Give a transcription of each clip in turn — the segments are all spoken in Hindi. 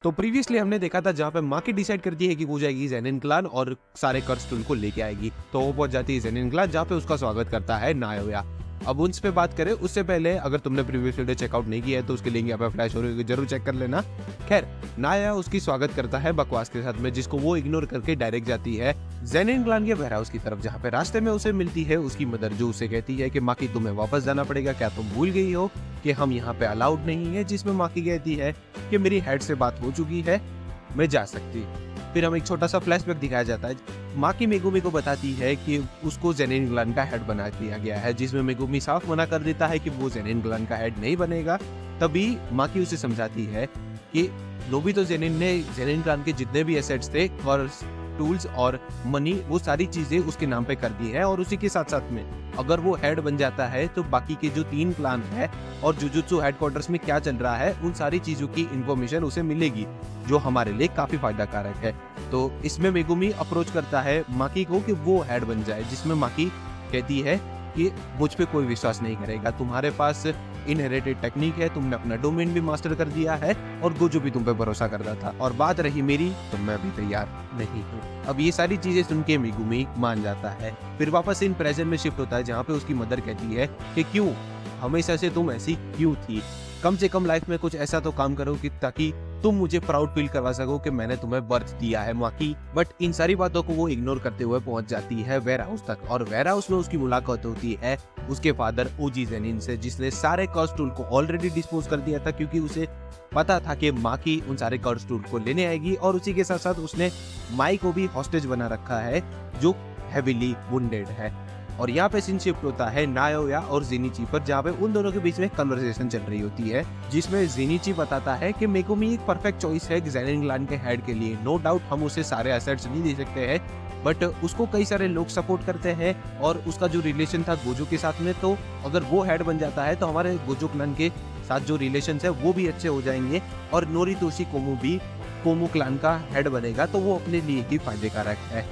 तो प्रीवियसली हमने देखा था जहाँ पे माकी डिसाइड करती है कि वो जाएगी जेनिन क्लान और सारे कर्स्टूल को लेके आएगी। तो वो पहुंच जाती है जेनिन क्लान जहाँ पे उसका स्वागत करता है नायोया। अब उन पे बात करें उससे पहले अगर तुमने प्रीवियस वीडियो चेकआउट नहीं किया है तो उसके लिंक यहाँ पे फ्लैश हो रही होगी, जरूर चेक कर लेना। खैर, नाया उसकी स्वागत करता है बकवास के साथ में, जिसको वो इग्नोर करके डायरेक्ट जाती है जेनिन क्लान के वेयर हाउस की तरफ, जहाँ पे रास्ते में उसे मिलती है उसकी मदर, जो उसे कहती है कि माकी तुम्हें वापस जाना पड़ेगा, क्या तुम भूल गई हो कि हम यहाँ पे अलाउड नहीं है। जिसमें माकी कहती है कि मेरी हेड से बात हो चुकी है, मैं जा सकती। फिर हमें एक छोटा सा फ्लैशबैक दिखाया जाता है। माकी मेगुमी को बताती है कि उसको जेनिन क्लान का हेड बना दिया गया है, जिसमें मेगुमी साफ मना कर देता है कि वो जेनिन क्लान का हेड नहीं बनेगा। तभी माकी उसे समझाती है कि नोबितो जेनिन ने जेनिन क्लान के जितने भी एसेट्स थे और टूल्स और मनी, वो सारी चीजें उसके नाम पे कर दी है, और उसी के साथ साथ में अगर वो हेड बन जाता है तो बाकी के जो 3 क्लान है और जुजुत्सु हेडक्वार्टर्स में क्या चल रहा है उन सारी चीजों की इंफॉर्मेशन उसे मिलेगी, जो हमारे लिए काफी फायदा कारक है। तो इसमें मेगुमी अप्रोच करता है माकी को कि वो हेड बन जाए, जिसमें माकी कहती है कि मुझ पे कोई विश्वास नहीं करेगा, तुम्हारे पास इनहेरिटेड टेक्निक है, तुमने अपना डोमेन भी मास्टर कर दिया है और गोजो भी तुम पे भरोसा करता था, और बात रही मेरी तो मैं भी तैयार नहीं हूँ। अब ये सारी चीजें सुन के मेगुमी मान जाता है। फिर वापस इन प्रेजेंट में शिफ्ट होता है, जहाँ पे उसकी मदर कहती है कि क्यों हमेशा से तुम ऐसी क्यों थी, कम से कम लाइफ में कुछ ऐसा तो काम करो कि ताकि तुम मुझे प्राउड फील करवा सको कि मैंने तुम्हें बर्थ दिया है माकी। बट इन सारी बातों को वो इग्नोर करते हुए पहुंच जाती है वेयर हाउस तक, और वेयर हाउस में उसकी मुलाकात होती है उसके फादर ओजी जेनिन से, जिसने सारे कर्स टूल को ऑलरेडी डिस्पोज कर दिया था, क्योंकि उसे पता था कि माकी उन सारे कर्स टूल को लेने आएगी। और उसी के साथ साथ उसने माई को भी हॉस्टेज बना रखा है, जो हेवीली वुंडेड है। और यहाँ पे सीन शिफ्ट होता है नायोया और जेनिची पर, जहाँ पे उन दोनों के बीच में कन्वर्सेशन चल रही होती है, जिसमें जेनिची बताता है कि मेगुमी एक परफेक्ट चॉइस है जेनिन क्लान के हेड के लिए। नो डाउट हम उसे सारे एसेट्स नहीं दे सकते हैं, बट उसको कई सारे लोग सपोर्ट करते हैं, और उसका जो रिलेशन था गोजो के साथ में, तो अगर वो हेड बन जाता है तो हमारे गोजो क्लान के साथ जो रिलेशन है वो भी अच्छे हो जाएंगे, और नोरितोशी कोमू भी कोमू क्लान का हेड बनेगा, तो वो अपने लिए ही फायदे कारक है।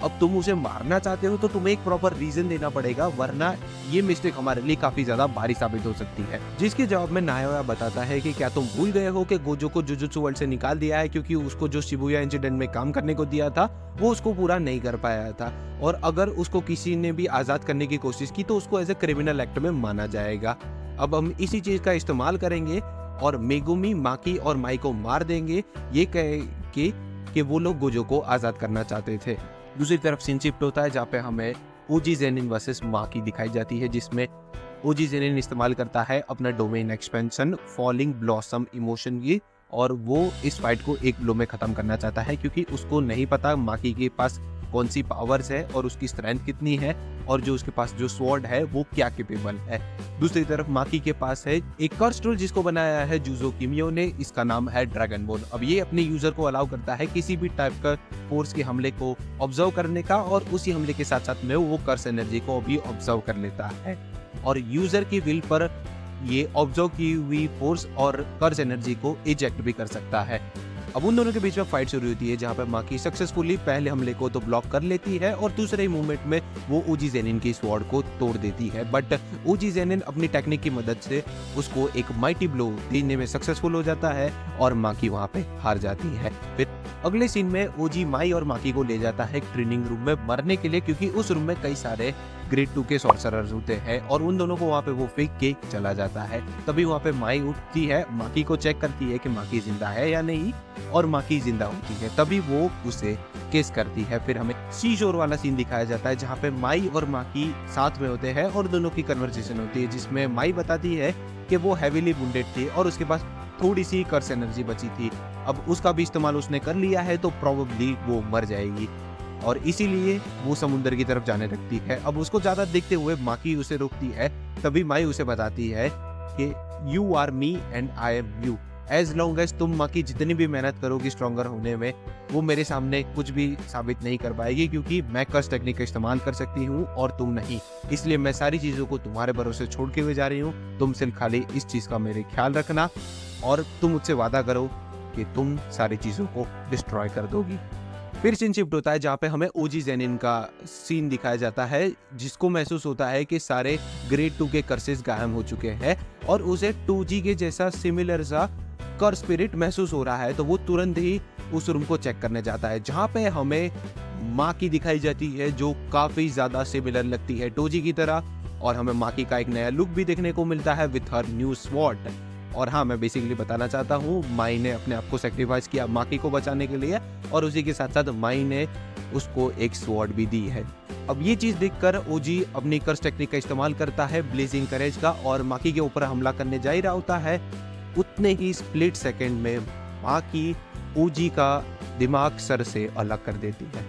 अब तुम उसे मारना चाहते हो तो तुम्हें एक प्रॉपर रीजन देना पड़ेगा, वरना ये मिस्टेक हमारे लिए काफी ज्यादा भारी साबित हो सकती है। जिसके जवाब में नायोया बताता है कि क्या तुम भूल गए हो कि गोजो को जुजुत्सु वर्ल्ड से निकाल दिया है, क्योंकि उसको जो शिबुया इंसिडेंट में काम करने को दिया था वो उसको पूरा नहीं कर पाया था, और अगर उसको किसी ने भी आजाद करने की कोशिश की तो उसको एज ए क्रिमिनल एक्ट में माना जाएगा। अब हम इसी चीज का इस्तेमाल करेंगे और मेगुमी माकी और माई को मार देंगे, ये कह के वो लोग गोजो को आजाद करना चाहते थे। दूसरी तरफ सीन शिफ्ट होता है, जहाँ पे हमें ओजी जेनिन वर्सेस माकी दिखाई जाती है, जिसमें ओजी जेनिन इस्तेमाल करता है अपना domain expansion falling blossom emotion की, और वो इस फाइट को एक ब्लो में खत्म करना चाहता है, क्योंकि उसको नहीं पता माकी के पास कौन सी पावर्स है और उसकी स्ट्रेंथ कितनी है, और जो उसके पास जो स्वॉर्ड है वो क्या कैपेबल है। दूसरी तरफ माकी के पास है एक कर्स टूल जिसको बनाया है जुजो किमियो ने, इसका नाम है ड्रैगन बोन। अब ये अपने यूजर को अलाउ करता है किसी भी टाइप का फोर्स के हमले को ऑब्जर्व करने का, और उसी हमले के साथ साथ में वो कर्स एनर्जी को भी ऑब्जर्व कर लेता है, और यूजर की विल पर ये ऑब्जर्व की हुई फोर्स और कर्स एनर्जी को इजेक्ट भी कर सकता है। अब उन दोनों के बीच में फाइट शुरू होती है, जहाँ पर माकी सक्सेसफुली पहले हमले को तो ब्लॉक कर लेती है, और दूसरे मूवमेंट में वो ओजी जेनिन की स्वॉर्ड को तोड़ देती है। बट ओजी जेनिन अपनी टेक्निक की मदद से उसको एक माइटी ब्लो देने में सक्सेसफुल हो जाता है, और माकी वहाँ पे हार जाती है। फिर अगले सीन में ओजी माई और माकी को ले जाता है एक ट्रेनिंग रूम में मरने के लिए, क्योंकि उस रूम में कई सारे ग्रेड 2 के सॉर्सरर्स होते हैं, और उन दोनों को वहाँ पे वो फेंक के चला जाता है। तभी वहाँ पे माई उठती है, माकी को चेक करती है कि माकी जिंदा है या नहीं, और माकी जिंदा होती है, तभी वो उसे किस करती है। फिर हमें सी शोर वाला सीन दिखाया जाता है, जहाँ पे माई और माकी साथ में होते हैं और दोनों की कन्वर्सेशन होती है, जिसमें माई बताती है कि वो हेवीली वुंडेड थी और उसके पास थोड़ी सी कर्स एनर्जी बची थी, अब उसका भी इस्तेमाल उसने कर लिया है तो प्रोबेबली वो मर जाएगी, और इसीलिए वो समुद्र की तरफ जाने लगती है। अब उसको ज्यादा देखते हुए माकी उसे रोकती है, तभी माई उसे बताती है कि you are me and I am you, as long as तुम माकी जितनी भी मेहनत करोगी स्ट्रॉन्गर होने में, वो मेरे सामने कुछ भी साबित नहीं कर पाएगी, क्योंकि मैं कर्स टेक्निक का इस्तेमाल कर सकती हूँ और तुम नहीं, इसलिए मैं सारी चीजों को तुम्हारे भरोसे छोड़ के हुए जा रही हूँ। तुम सिर्फ खाली इस चीज का मेरे ख्याल रखना, और तुम मुझसे वादा करो कि तुम सारी चीजों को डिस्ट्रॉय कर दोगी। फिर सीन शिफ्ट होता है, जहाँ पे हमें ओजी जेनिन का सीन दिखाया जाता है, जिसको महसूस होता है कि सारे ग्रेड 2 के कर्सेस गायब हो चुके हैं, और उसे 2G के जैसा सिमिलर सा कर स्पिरिट महसूस हो रहा है तो वो तुरंत ही उस रूम को चेक करने जाता है, जहाँ पे हमें माकी दिखाई जाती है जो काफी ज्यादा सिमिलर लगती है टोजी की तरह, और हमें माकी का एक नया लुक भी देखने को मिलता है विथ हर न्यू स्वॉर्ड। और हाँ, मैं बेसिकली बताना चाहता हूँ, माई ने अपने आप को सेक्रीफाइस किया माकी को बचाने के लिए, और उसी के साथ साथ माई ने उसको एक स्वॉर्ड भी दी है। अब ये चीज देखकर ओजी अपनी कर्स टेक्निक का इस्तेमाल करता है ब्लेजिंग करेज का, और माकी के ऊपर हमला करने जा ही रहा होता है। उतने ही स्प्लिट सेकेंड में माकी ओजी का दिमाग सर से अलग कर देती है।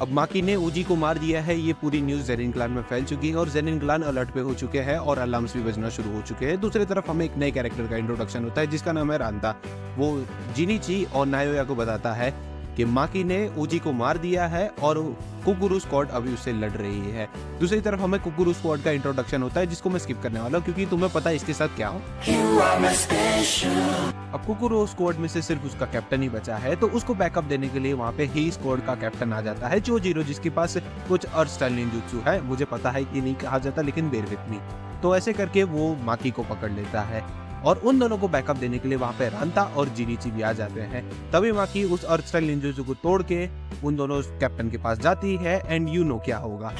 अब माकी ने ओजी को मार दिया है, ये पूरी न्यूज ज़ेनिन क्लान में फैल चुकी है और ज़ेनिन क्लान अलर्ट पे हो चुके हैं और अलार्म्स भी बजना शुरू हो चुके हैं। दूसरी तरफ हमें एक नए कैरेक्टर का इंट्रोडक्शन होता है जिसका नाम है रांता। वो जिनीची और नायोया को बताता है कि माकी ने ओजी को मार दिया है और कुकुरु स्क्वाड अभी उससे लड़ रही है। दूसरी तरफ हमें कुकुरु स्क्वाड का इंट्रोडक्शन होता है जिसको मैं स्किप करने वाला हूँ क्योंकि तुम्हें पता है इसके साथ क्या हो। अब कुकुरु स्क्वाड में से सिर्फ उसका कैप्टन ही बचा है, तो उसको बैकअप देने के लिए वहाँ पे ही स्क्वाड का कैप्टन आ जाता है चोजीरो, जिसके पास कुछ अर्थ स्टाइल निंजुत्सु है। मुझे पता है कि नहीं कहा जाता, लेकिन बेर विथ मी। तो ऐसे करके वो माकी को पकड़ लेता है और उन दोनों को बैकअप देने के लिए वहाँ पे रांता और जिनीची भी आ जाते हैं। तभी माकी उस अर्थ स्टाइल निंजुत्सु को तोड़ के उन दोनों कैप्टन के पास जाती है एंड यू नो क्या होगा।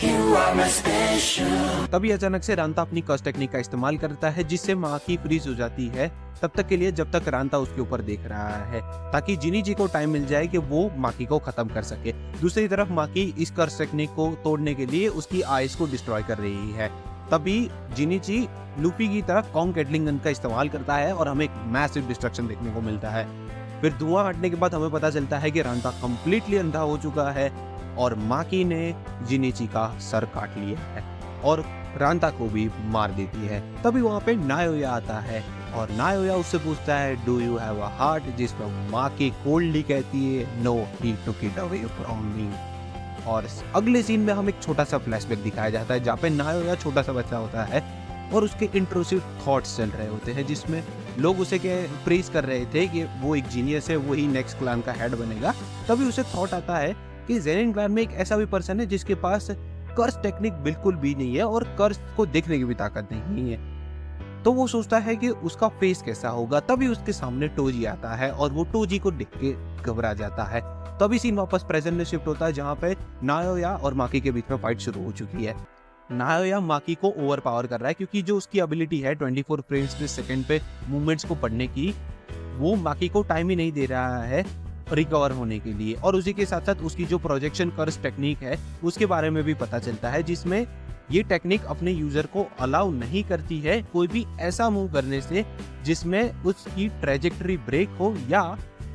तभी अचानक से रांता अपनी कर्स टेक्निक का इस्तेमाल करता है जिससे माकी फ्रीज हो जाती है तब तक के लिए, जब तक रांता उसके ऊपर देख रहा है, ताकि जिनीची को टाइम मिल जाए कि वो माकी को खत्म कर सके। दूसरी तरफ माकी इस कर्स टेक्निक को तोड़ने के लिए उसकी आइस को डिस्ट्रॉय कर रही है। तभी जिनीची लूफी की तरह कॉन्ग केटलिंग गन का इस्तेमाल करता है और हमें एक मैसिव डिस्ट्रक्शन देखने को मिलता है। फिर धुआं हटने के बाद हमें पता चलता है कि रांता कंप्लीटली अंधा हो चुका है और माकी ने जिनीची का सर काट लिया है और रांता को भी मार देती है। तभी वहाँ पे नायोया आता है और नायोया उससे पूछता है do you have a heart, जिस पर माकी कोल्डली कहती है no, he took it away from me. और अगले सीन में हम एक छोटा सा फ्लैशबैक दिखाया जाता है जहाँ पे नायोया छोटा सा बच्चा होता है और उसके इंट्रूसिव थॉट्स चल रहे होते हैं जिसमें लोग उसे के प्रेज कर रहे थे कि वो एक जीनियस है, वही नेक्स्ट क्लान का हेड बनेगा। तभी उसे थॉट आता है कि ज़ेनिन क्लान में एक ऐसा भी पर्सन है जिसके पास कर्स टेक्निक बिल्कुल भी नहीं है और कर्स को देखने की भी ताकत नहीं है। तो वो सोचता है कि उसका फेस कैसा होगा। तभी उसके सामने टोजी आता है और वो टोजी को देख के घबरा जाता है। तभी सीन वापस प्रेजेंट में शिफ्ट होता है जहाँ पे नायोया और माकी के बीच में फाइट शुरू हो चुकी है। नायोया माकी को ओवर पावर कर रहा है क्योंकि जो उसकी एबिलिटी है 24 फ्रेम्स पर सेकंड पे मूवमेंट्स को पढ़ने की, वो माकी को टाइम ही नहीं दे रहा है रिकवर होने के लिए। और उसी के साथ साथ उसकी जो प्रोजेक्शन कर्स टेक्निक है उसके बारे में भी पता चलता है जिसमें ये टेक्निक अपने यूजर को अलाउ नहीं करती है कोई भी ऐसा मूव करने से जिसमें उसकी ट्रेजेक्टरी ब्रेक हो या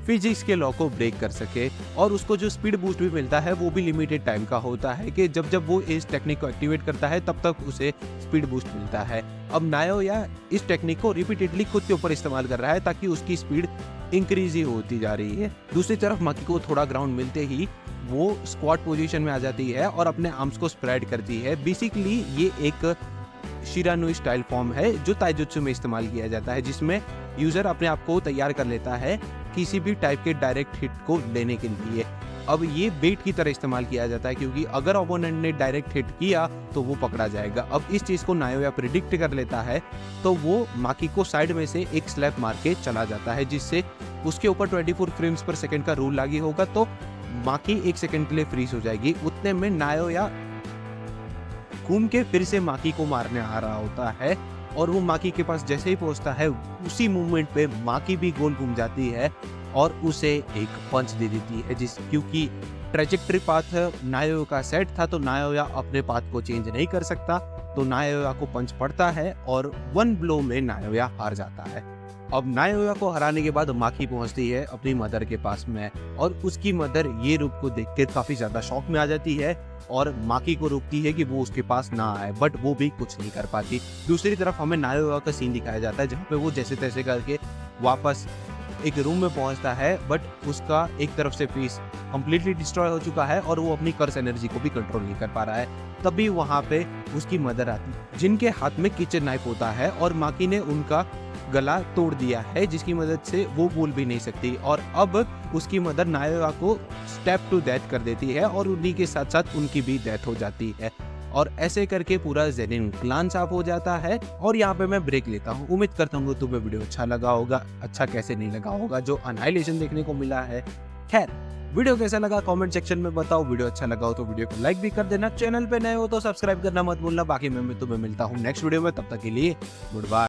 फिजिक्स के लॉ को ब्रेक कर सके। और उसको जो स्पीड बूस्ट भी मिलता है वो भी लिमिटेड टाइम का होता है कि जब जब वो इस टेक्निक को एक्टिवेट करता है तब तक उसे स्पीड बूस्ट मिलता है। अब नायोया इस टेक्निक को रिपीटेडली खुद के ऊपर इस्तेमाल कर रहा है ताकि उसकी स्पीड इंक्रीज ही होती जा रही है। दूसरी तरफ माकी को थोड़ा ग्राउंड मिलते ही वो स्क्वाट पोजीशन में आ जाती है और अपने आर्म्स को स्प्रेड करती है। बेसिकली ये एक शिरानुई स्टाइल फॉर्म है जो ताइजुत्सु में इस्तेमाल किया जाता है जिसमें यूजर अपने आप को तैयार कर लेता है किसी भी टाइप के डायरेक्ट हिट को लेने के लिए। अब ये बेट की तरह इस्तेमाल किया जाता है क्योंकि अगर ओपोनेंट ने डायरेक्ट हिट किया तो वो पकड़ा जाएगा। अब इस चीज को नायोया प्रिडिक्ट कर लेता है तो वो माकी को साइड में से एक स्लैप मार के चला जाता है जिससे उसके ऊपर 24 फ्रेम्स पर सेकंड का रूल लागू होगा तो माकी 1 सेकंड के लिए फ्रीज हो जाएगी। उतने में नायोया घूम के फिर से माकी को मारने आ रहा होता है और वो माकी के पास जैसे ही पहुंचता है उसी मूवमेंट पे माकी भी गोल घूम जाती है और उसे एक पंच दे देती है क्योंकि ट्रेजेक्टरी पाथ नायोया का सेट था तो नायोया अपने पाथ को चेंज नहीं कर सकता, तो नायोया को पंच पड़ता है और 1 ब्लो में नायोया हार जाता है। अब नायोया को हराने के बाद माकी पहुंचती है अपनी मदर के पास में और उसकी मदर ये रूप को देखकर काफी ज्यादा शॉक में आ जाती है और माकी को रोकती है कि वो उसके पास ना आए, बट वो भी कुछ नहीं कर पाती। दूसरी तरफ हमें नायोया का सीन दिखाया जाता है जहाँ पे वो जैसे तैसे करके वापस एक रूम में पहुंचता है बट उसका एक तरफ से पीस कंप्लीटली डिस्ट्रॉय हो चुका है और वो अपनी कर्स एनर्जी को भी कंट्रोल नहीं कर पा रहा है। तभी वहां पे उसकी मदर आती जिनके हाथ में किचन नाइफ होता है और माकी ने उनका गला तोड़ दिया है जिसकी मदद से वो बोल भी नहीं सकती और अब उसकी मदर नायोया को स्टेप टू डेथ कर देती है और उन्हीं के साथ साथ उनकी भी डेथ हो जाती है। और ऐसे करके पूरा जेनिन क्लान साफ हो जाता है। और यहाँ पे मैं ब्रेक लेता हूँ। उम्मीद करता हूँ तुम्हें वीडियो अच्छा लगा होगा। अच्छा कैसे नहीं लगा होगा, जो अनाइलेशन देखने को मिला है। खैर, वीडियो कैसा लगा कमेंट सेक्शन में बताओ। वीडियो अच्छा लगा हो तो वीडियो को लाइक भी कर देना। चैनल पे नए हो तो सब्सक्राइब करना मत भूलना। बाकी मैं तुम्हें मिलता हूँ नेक्स्ट वीडियो में, तब तक के लिए गुड बाय।